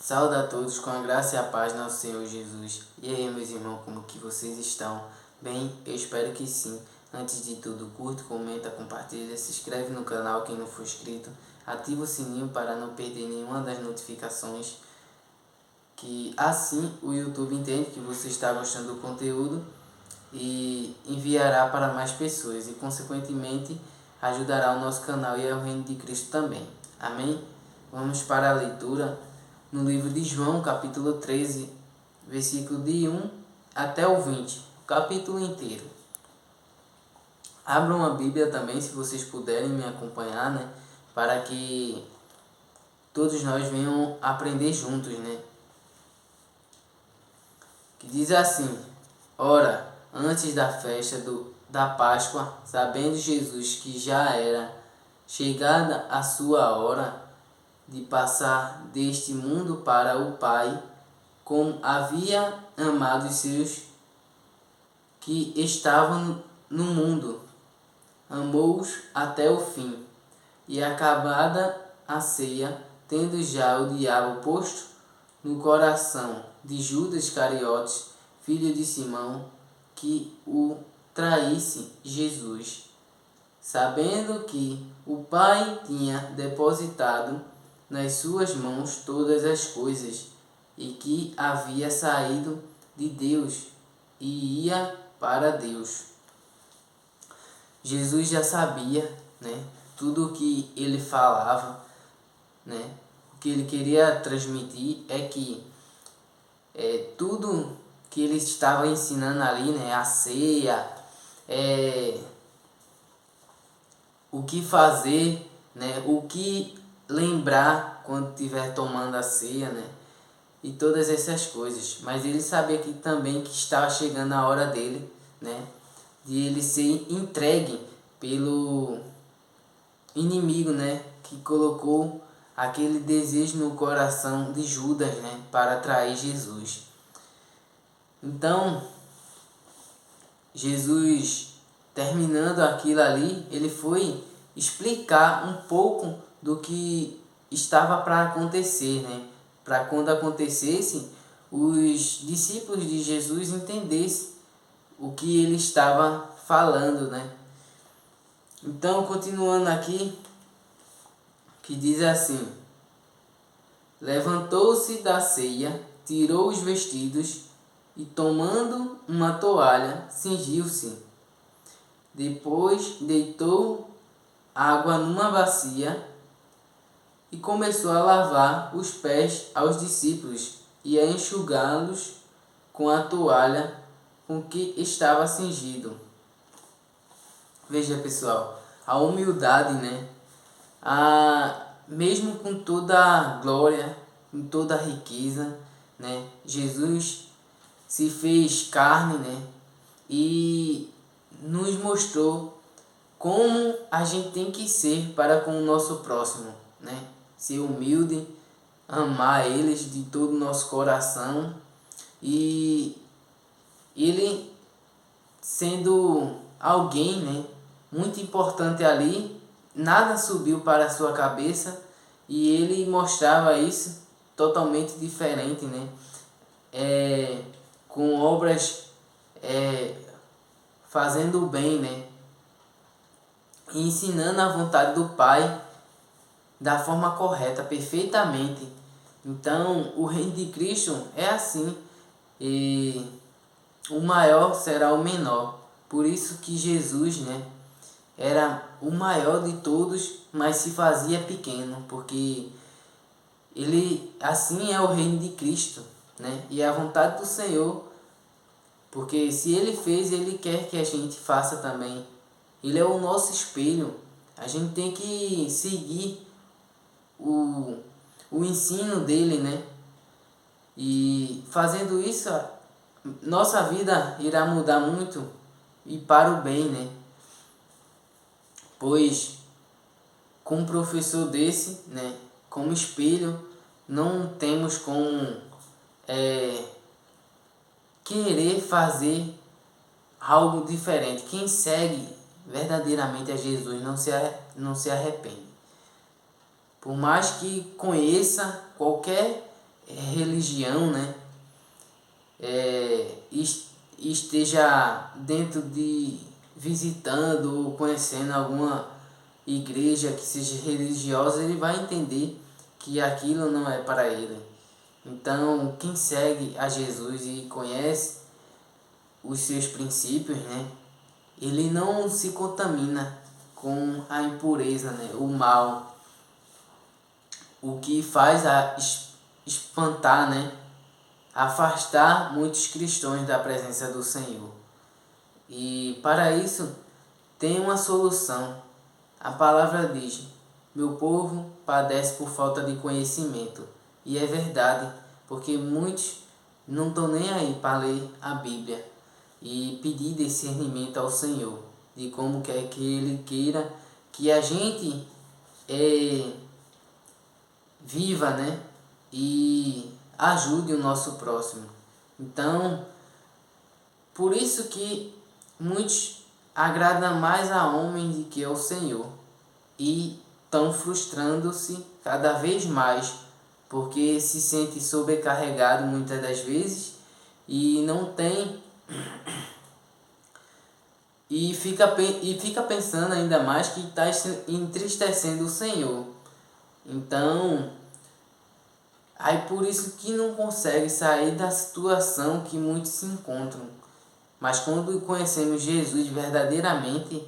Saúde a todos com a graça e a paz do nosso Senhor Jesus. E aí, meus irmãos, como que vocês estão? Bem, eu espero que sim. Antes de tudo, curte, comenta, compartilha, se inscreve no canal quem não for inscrito, ativa o sininho para não perder nenhuma das notificações, que assim o YouTube entende que você está gostando do conteúdo e enviará para mais pessoas e, consequentemente, ajudará o nosso canal e ao reino de Cristo também. Amém? Vamos para a leitura no livro de João, capítulo 13, versículo de 1 até o 20, o capítulo inteiro. Abram a Bíblia também, se vocês puderem me acompanhar, né? Para que todos nós venham aprender juntos, né? Que diz assim: Ora, antes da festa da Páscoa, sabendo Jesus que já era chegada a sua hora de passar deste mundo para o Pai, como havia amado os seus que estavam no mundo, amou-os até o fim. E acabada a ceia, tendo já o diabo posto no coração de Judas Iscariotes, filho de Simão, que o traísse Jesus, sabendo que o Pai tinha depositado nas suas mãos todas as coisas, e que havia saído de Deus e ia para Deus. Jesus já sabia, né, tudo o que ele falava, né? O que ele queria transmitir é que tudo que ele estava ensinando ali, né, a ceia, o que fazer, né, o que lembrar quando estiver tomando a ceia, né, e todas essas coisas. Mas ele sabia que também que estava chegando a hora dele, né, de ele ser entregue pelo inimigo, né, que colocou aquele desejo no coração de Judas, né, para trair Jesus. Então, Jesus, terminando aquilo ali, ele foi explicar um pouco do que estava para acontecer, né? Para quando acontecesse, os discípulos de Jesus entendessem o que ele estava falando, né? Então, continuando aqui, que diz assim: Levantou-se da ceia, tirou os vestidos e, tomando uma toalha, cingiu-se. Depois deitou água numa bacia e começou a lavar os pés aos discípulos e a enxugá-los com a toalha com que estava cingido. Veja, pessoal, a humildade, né? Mesmo com toda a glória, com toda a riqueza, né? Jesus se fez carne, né? E nos mostrou como a gente tem que ser para com o nosso próximo, né? Ser humilde, amar eles de todo o nosso coração. E ele, sendo alguém, né, muito importante ali, nada subiu para a sua cabeça, e ele mostrava isso totalmente diferente, né? Com obras, fazendo o bem, né? E ensinando a vontade do Pai da forma correta, perfeitamente. Então, o reino de Cristo é assim, e o maior será o menor. Por isso que Jesus, né, era o maior de todos, mas se fazia pequeno, porque ele, assim é o reino de Cristo, né? E é a vontade do Senhor, porque se ele fez, ele quer que a gente faça também. Ele é o nosso espelho. A gente tem que seguir o ensino dele, né? E fazendo isso, nossa vida irá mudar muito e para o bem, né? Pois com um professor desse, né, como espelho, não temos como querer fazer algo diferente. Quem segue verdadeiramente a Jesus não se arrepende. Por mais que conheça qualquer religião, né, esteja dentro de visitando ou conhecendo alguma igreja que seja religiosa, ele vai entender que aquilo não é para ele. Então, quem segue a Jesus e conhece os seus princípios, né, ele não se contamina com a impureza, né, o mal, o que faz espantar, né, afastar muitos cristãos da presença do Senhor. E para isso tem uma solução. A palavra diz: meu povo padece por falta de conhecimento. E é verdade, porque muitos não estão nem aí para ler a Bíblia e pedir discernimento ao Senhor de como quer que Ele queira que a gente viva, né? E ajude o nosso próximo. Então, por isso que muitos agradam mais a homem do que ao Senhor e estão frustrando-se cada vez mais, porque se sente sobrecarregado muitas das vezes e não tem e fica pensando ainda mais que está entristecendo o Senhor. Então, aí por isso que não consegue sair da situação que muitos se encontram. Mas quando conhecemos Jesus verdadeiramente,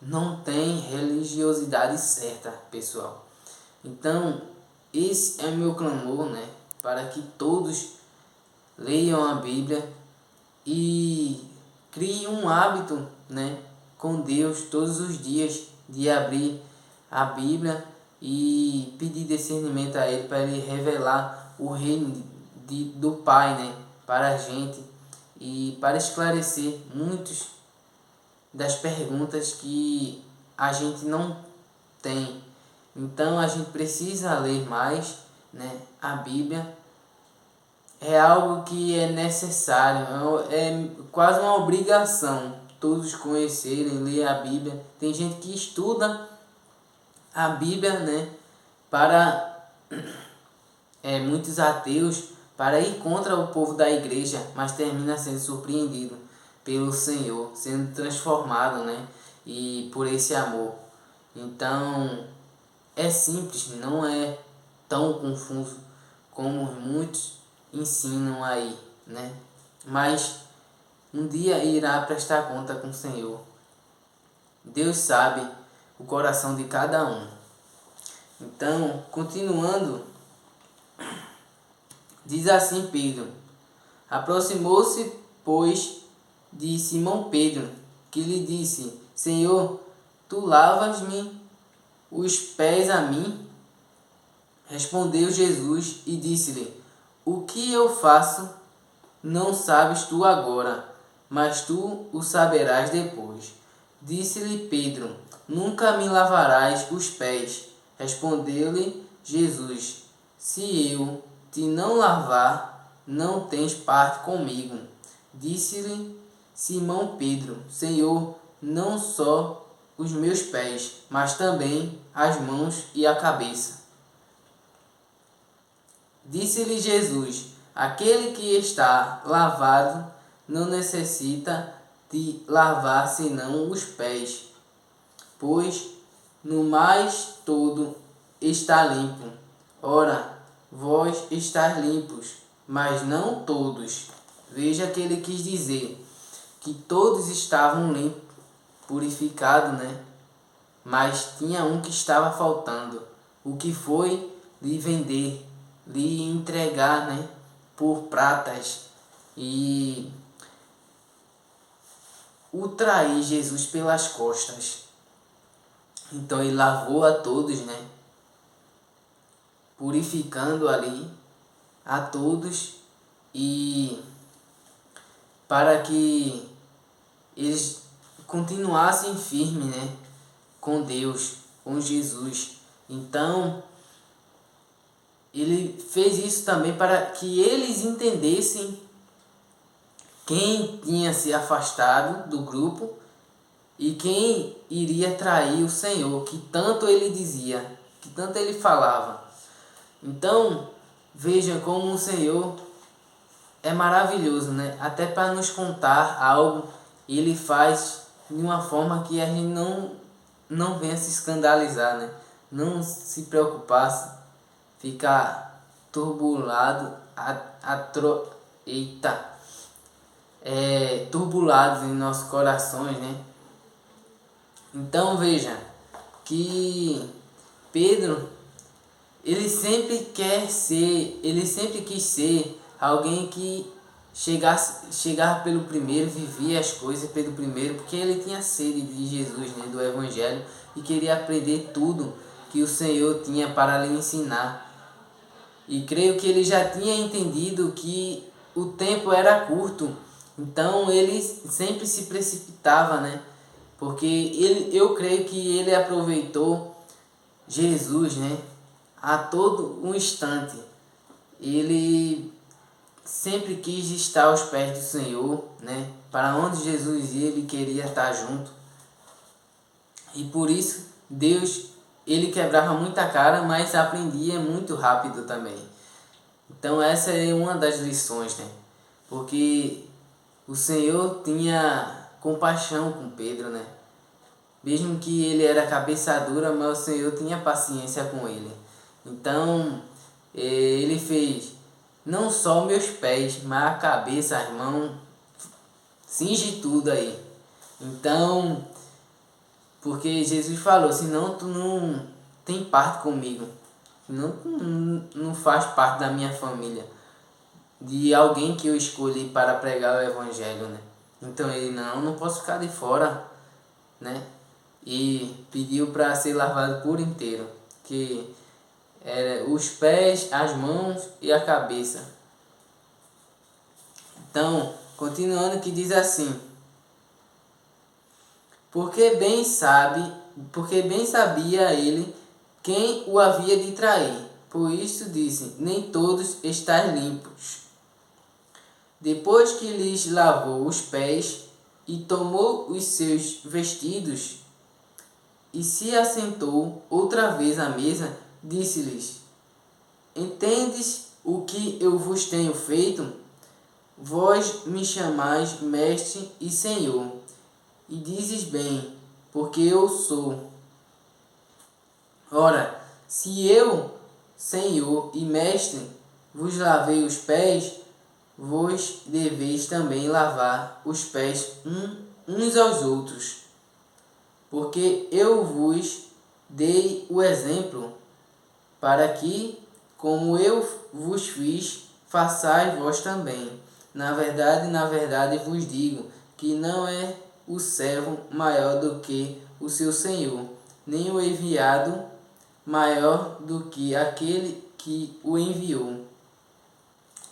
não tem religiosidade certa, pessoal. Então, esse é o meu clamor, né? Para que todos leiam a Bíblia e criem um hábito, né, com Deus todos os dias de abrir a Bíblia e pedir discernimento a Ele para Ele revelar o reino do Pai, né, para a gente e para esclarecer muitas das perguntas que a gente não tem. Então a gente precisa ler mais, né, a Bíblia. É algo que é necessário, é quase uma obrigação todos conhecerem, ler a Bíblia. Tem gente que estuda a Bíblia, né, para muitos ateus, para ir contra o povo da igreja, mas termina sendo surpreendido pelo Senhor, sendo transformado, né, e por esse amor. Então, é simples, não é tão confuso como muitos ensinam aí, né? Mas um dia irá prestar conta com o Senhor. Deus sabe o coração de cada um. Então, continuando, diz assim Pedro: aproximou-se, pois, de Simão Pedro, que lhe disse: Senhor, tu lavas-me os pés a mim? Respondeu Jesus e disse-lhe: o que eu faço não sabes tu agora, mas tu o saberás depois. Disse-lhe Pedro: nunca me lavarás os pés. Respondeu-lhe Jesus: se eu te não lavar, não tens parte comigo. Disse-lhe Simão Pedro: Senhor, não só os meus pés, mas também as mãos e a cabeça. Disse-lhe Jesus: aquele que está lavado não necessita de lavar senão os pés, pois no mais todo está limpo. Ora, vós estáis limpos, mas não todos. Veja que ele quis dizer que todos estavam limpos, purificados, né? Mas tinha um que estava faltando, o que foi lhe vender, lhe entregar, né, por pratas e o trair Jesus pelas costas. Então ele lavou a todos, né, purificando ali a todos e para que eles continuassem firmes, né, com Deus, com Jesus. Então ele fez isso também para que eles entendessem quem tinha se afastado do grupo e quem iria trair o Senhor, que tanto ele dizia, que tanto ele falava. Então, veja como o Senhor é maravilhoso, né? Até para nos contar algo, Ele faz de uma forma que a gente não venha se escandalizar, né? Não se preocupar, ficar turbulado, turbulados em nossos corações, né? Então veja que Pedro, ele sempre quis ser alguém que chegar pelo primeiro, vivia as coisas pelo primeiro, porque ele tinha sede de Jesus, né, do Evangelho, e queria aprender tudo que o Senhor tinha para lhe ensinar. E creio que ele já tinha entendido que o tempo era curto, então ele sempre se precipitava, né? Porque eu creio que ele aproveitou Jesus, né? A todo um instante. Ele sempre quis estar aos pés do Senhor, né? Para onde Jesus ia, ele queria estar junto. E por isso Deus, ele quebrava muita cara, mas aprendia muito rápido também. Então essa é uma das lições, né? Porque o Senhor tinha compaixão com Pedro, né? Mesmo que ele era cabeça dura, mas o Senhor tinha paciência com ele. Então, ele fez não só meus pés, mas a cabeça, as mãos, cinge tudo aí. Então, porque Jesus falou, senão tu não tem parte comigo, senão tu não faz parte da minha família, de alguém que eu escolhi para pregar o Evangelho, né? Então ele, não posso ficar de fora, né? E pediu para ser lavado por inteiro, que era os pés, as mãos e a cabeça. Então, continuando, que diz assim: porque bem sabia ele quem o havia de trair. Por isso disse: nem todos estáis limpos. Depois que lhes lavou os pés e tomou os seus vestidos e se assentou outra vez à mesa, disse-lhes: entendes o que eu vos tenho feito? Vós me chamais mestre e senhor, e dizes bem, porque eu sou. Ora, se eu, senhor e mestre, vos lavei os pés, vós deveis também lavar os pés uns aos outros, porque eu vos dei o exemplo, para que, como eu vos fiz, façais vós também. Na verdade vos digo, que não é o servo maior do que o seu senhor, nem o enviado maior do que aquele que o enviou.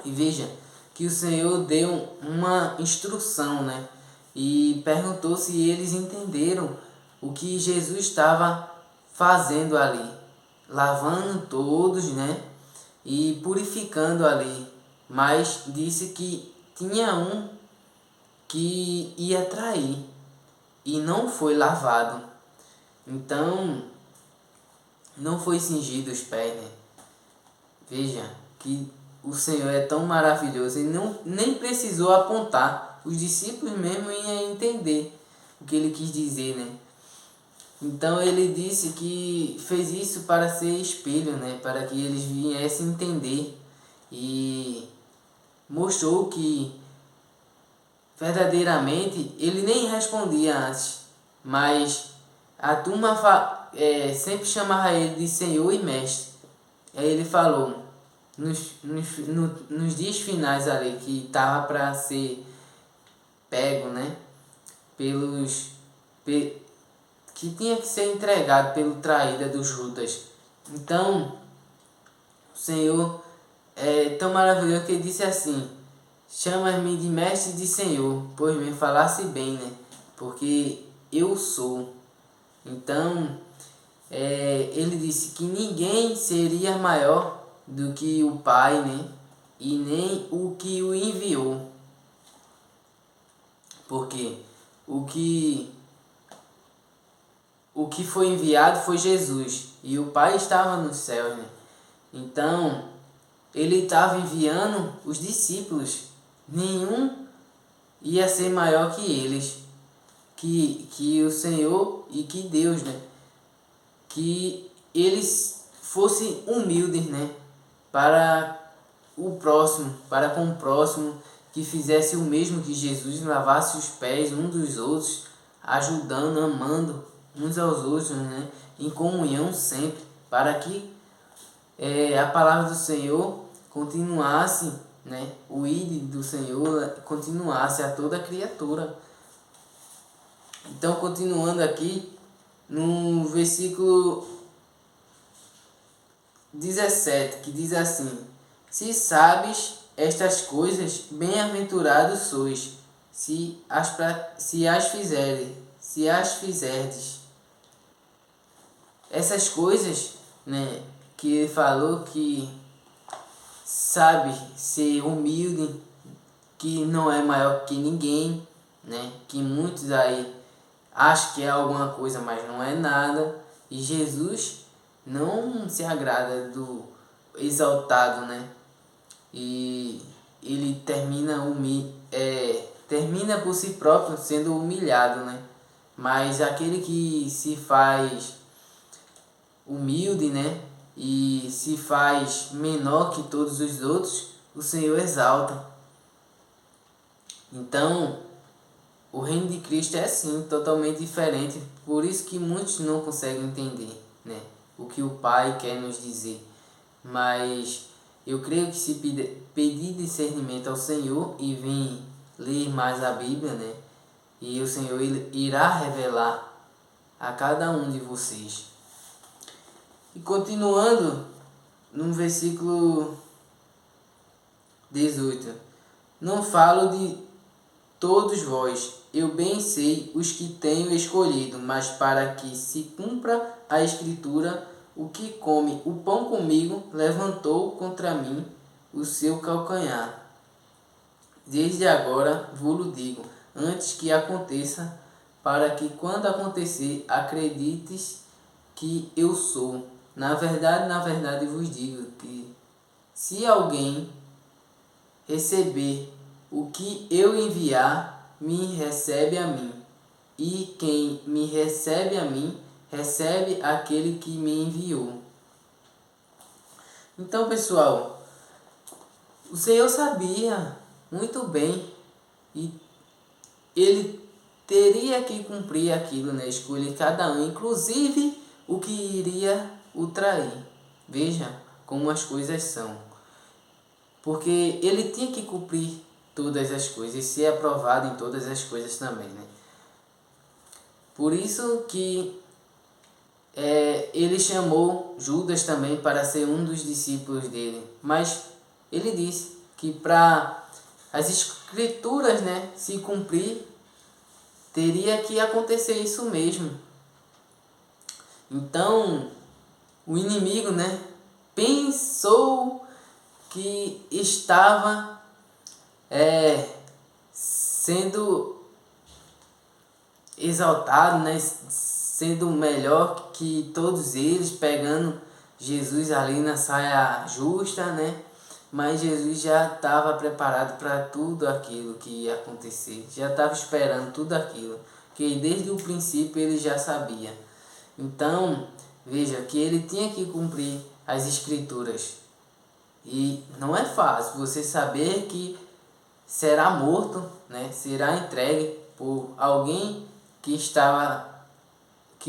E veja que o Senhor deu uma instrução, né? E perguntou se eles entenderam o que Jesus estava fazendo ali, lavando todos, né? E purificando ali. Mas disse que tinha um que ia trair e não foi lavado. Então, não foi cingido os pés, né? Veja que o Senhor é tão maravilhoso, ele nem precisou apontar. Os discípulos mesmo iam entender o que ele quis dizer, né? Então ele disse que fez isso para ser espelho, né? Para que eles viessem entender. E mostrou que verdadeiramente ele nem respondia antes, mas a turma sempre chamava ele de Senhor e Mestre. Aí ele falou, nos dias finais ali, que estava para ser pego, né? Que tinha que ser entregado pelo traíra dos Judas. Então, o Senhor é tão maravilhoso que ele disse assim: chama-me de mestre e de Senhor, pois me falasse bem, né? Porque eu sou. Então, ele disse que ninguém seria maior do que o Pai, né? E nem o que o enviou. Porque o que foi enviado foi Jesus, e o Pai estava no céu, né? Então, ele estava enviando os discípulos. Nenhum ia ser maior que eles, que o Senhor e que Deus, né? Que eles fossem humildes, né? Para o próximo, para com o próximo, que fizesse o mesmo que Jesus, lavasse os pés um dos outros, ajudando, amando uns aos outros, né? Em comunhão sempre, para que a palavra do Senhor continuasse, né? O ID do Senhor continuasse a toda criatura. Então, continuando aqui, no versículo 17, que diz assim: se sabes estas coisas, bem-aventurados sois, se as fizerdes. Essas coisas, né, que ele falou, que sabe ser humilde, que não é maior que ninguém, né, que muitos aí acham que é alguma coisa, mas não é nada. E Jesus não se agrada do exaltado, né? E ele termina por si próprio sendo humilhado, né? Mas aquele que se faz humilde, né? E se faz menor que todos os outros, o Senhor exalta. Então, o reino de Cristo é assim, totalmente diferente. Por isso que muitos não conseguem entender, né? O que o Pai quer nos dizer. Mas eu creio que se pedir discernimento ao Senhor e vir ler mais a Bíblia, né? E o Senhor irá revelar a cada um de vocês. E continuando no versículo 18: não falo de todos vós, eu bem sei os que tenho escolhido, mas para que se cumpra a Escritura, o que come o pão comigo levantou contra mim o seu calcanhar. Desde agora vos digo, antes que aconteça, para que quando acontecer, acredites que eu sou. Na verdade vos digo que se alguém receber o que eu enviar, me recebe a mim. E quem me recebe a mim, recebe aquele que me enviou. Então, pessoal, o Senhor sabia muito bem e ele teria que cumprir aquilo, né? Escolher cada um, inclusive o que iria o trair. Veja como as coisas são. Porque ele tinha que cumprir todas as coisas e ser aprovado em todas as coisas também, né? Por isso que ele chamou Judas também para ser um dos discípulos dele. Mas ele disse que para as escrituras, né, se cumprir, teria que acontecer isso mesmo. Então, o inimigo, né, pensou que estava sendo exaltado, né, sendo melhor que todos eles, pegando Jesus ali na saia justa, né? Mas Jesus já estava preparado para tudo aquilo que ia acontecer, já estava esperando tudo aquilo, que desde o princípio ele já sabia. Então, veja que ele tinha que cumprir as escrituras. E não é fácil você saber que será morto, né? Será entregue por alguém que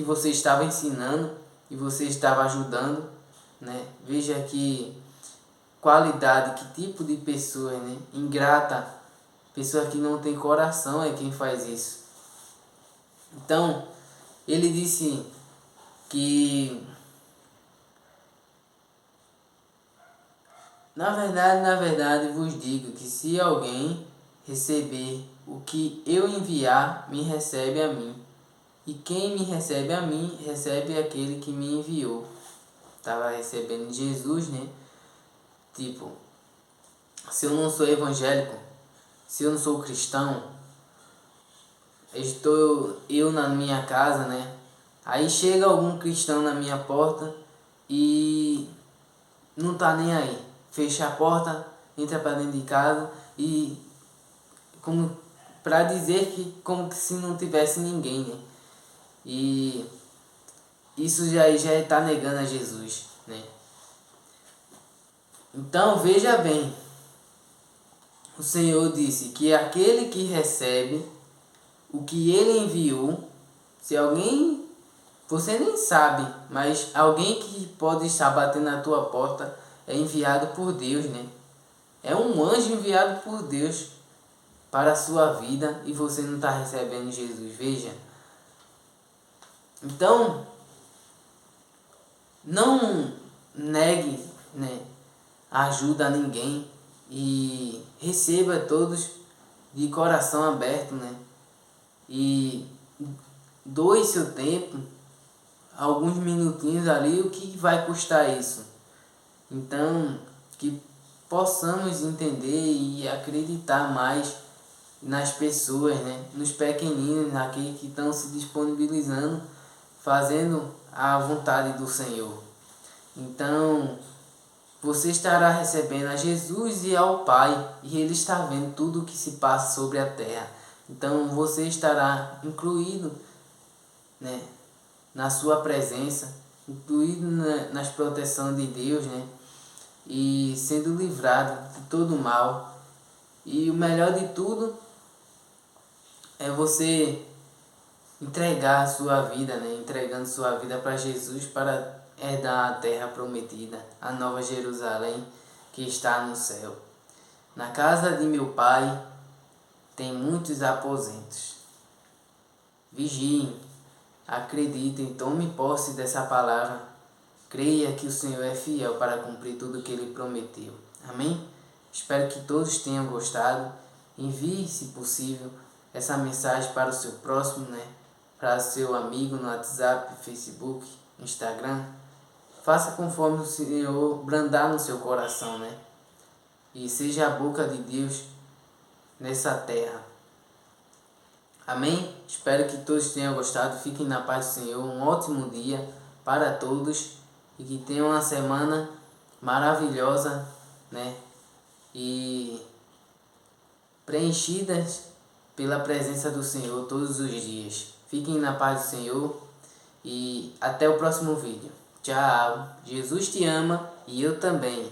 você estava ensinando e você estava ajudando, né? Veja que qualidade, que tipo de pessoa, né? Ingrata, pessoa que não tem coração é quem faz isso. Então, ele disse que na verdade vos digo que se alguém receber o que eu enviar, me recebe a mim. E quem me recebe a mim, recebe aquele que me enviou. Estava recebendo Jesus, né? Tipo, se eu não sou evangélico, se eu não sou cristão, estou eu na minha casa, né? Aí chega algum cristão na minha porta e não tá nem aí. fecha a porta, entra para dentro de casa e como para dizer que como que se não tivesse ninguém, né? E isso já está negando a Jesus, né? Então veja bem, o Senhor disse que aquele que recebe o que ele enviou, se alguém, você nem sabe, mas alguém que pode estar batendo na tua porta é enviado por Deus, né? É um anjo enviado por Deus para a sua vida e você não está recebendo Jesus, veja. Então, não negue, né, ajuda a ninguém e receba todos de coração aberto, né? E doe seu tempo, alguns minutinhos ali, o que vai custar isso? Então, que possamos entender e acreditar mais nas pessoas, né? Nos pequeninos, naqueles que estão se disponibilizando, fazendo a vontade do Senhor. Então, você estará recebendo a Jesus e ao Pai, e Ele está vendo tudo o que se passa sobre a terra. Então, você estará incluído, né, na sua presença, incluído nas proteções de Deus, né, e sendo livrado de todo mal. E o melhor de tudo é você entregar a sua vida, né, entregando sua vida para Jesus, para herdar a terra prometida, a nova Jerusalém que está no céu. Na casa de meu Pai tem muitos aposentos. Vigiem, acreditem, tome posse dessa palavra. Creia que o Senhor é fiel para cumprir tudo o que Ele prometeu. Amém? Espero que todos tenham gostado. Envie, se possível, essa mensagem para o seu próximo, né? Para seu amigo no WhatsApp, Facebook, Instagram. Faça conforme o Senhor brandar no seu coração, né? E seja a boca de Deus nessa terra. Amém? Espero que todos tenham gostado. Fiquem na paz do Senhor. Um ótimo dia para todos. E que tenham uma semana maravilhosa, né? E preenchidas pela presença do Senhor todos os dias. Fiquem na paz do Senhor. E até o próximo vídeo. Tchau. Jesus te ama e eu também.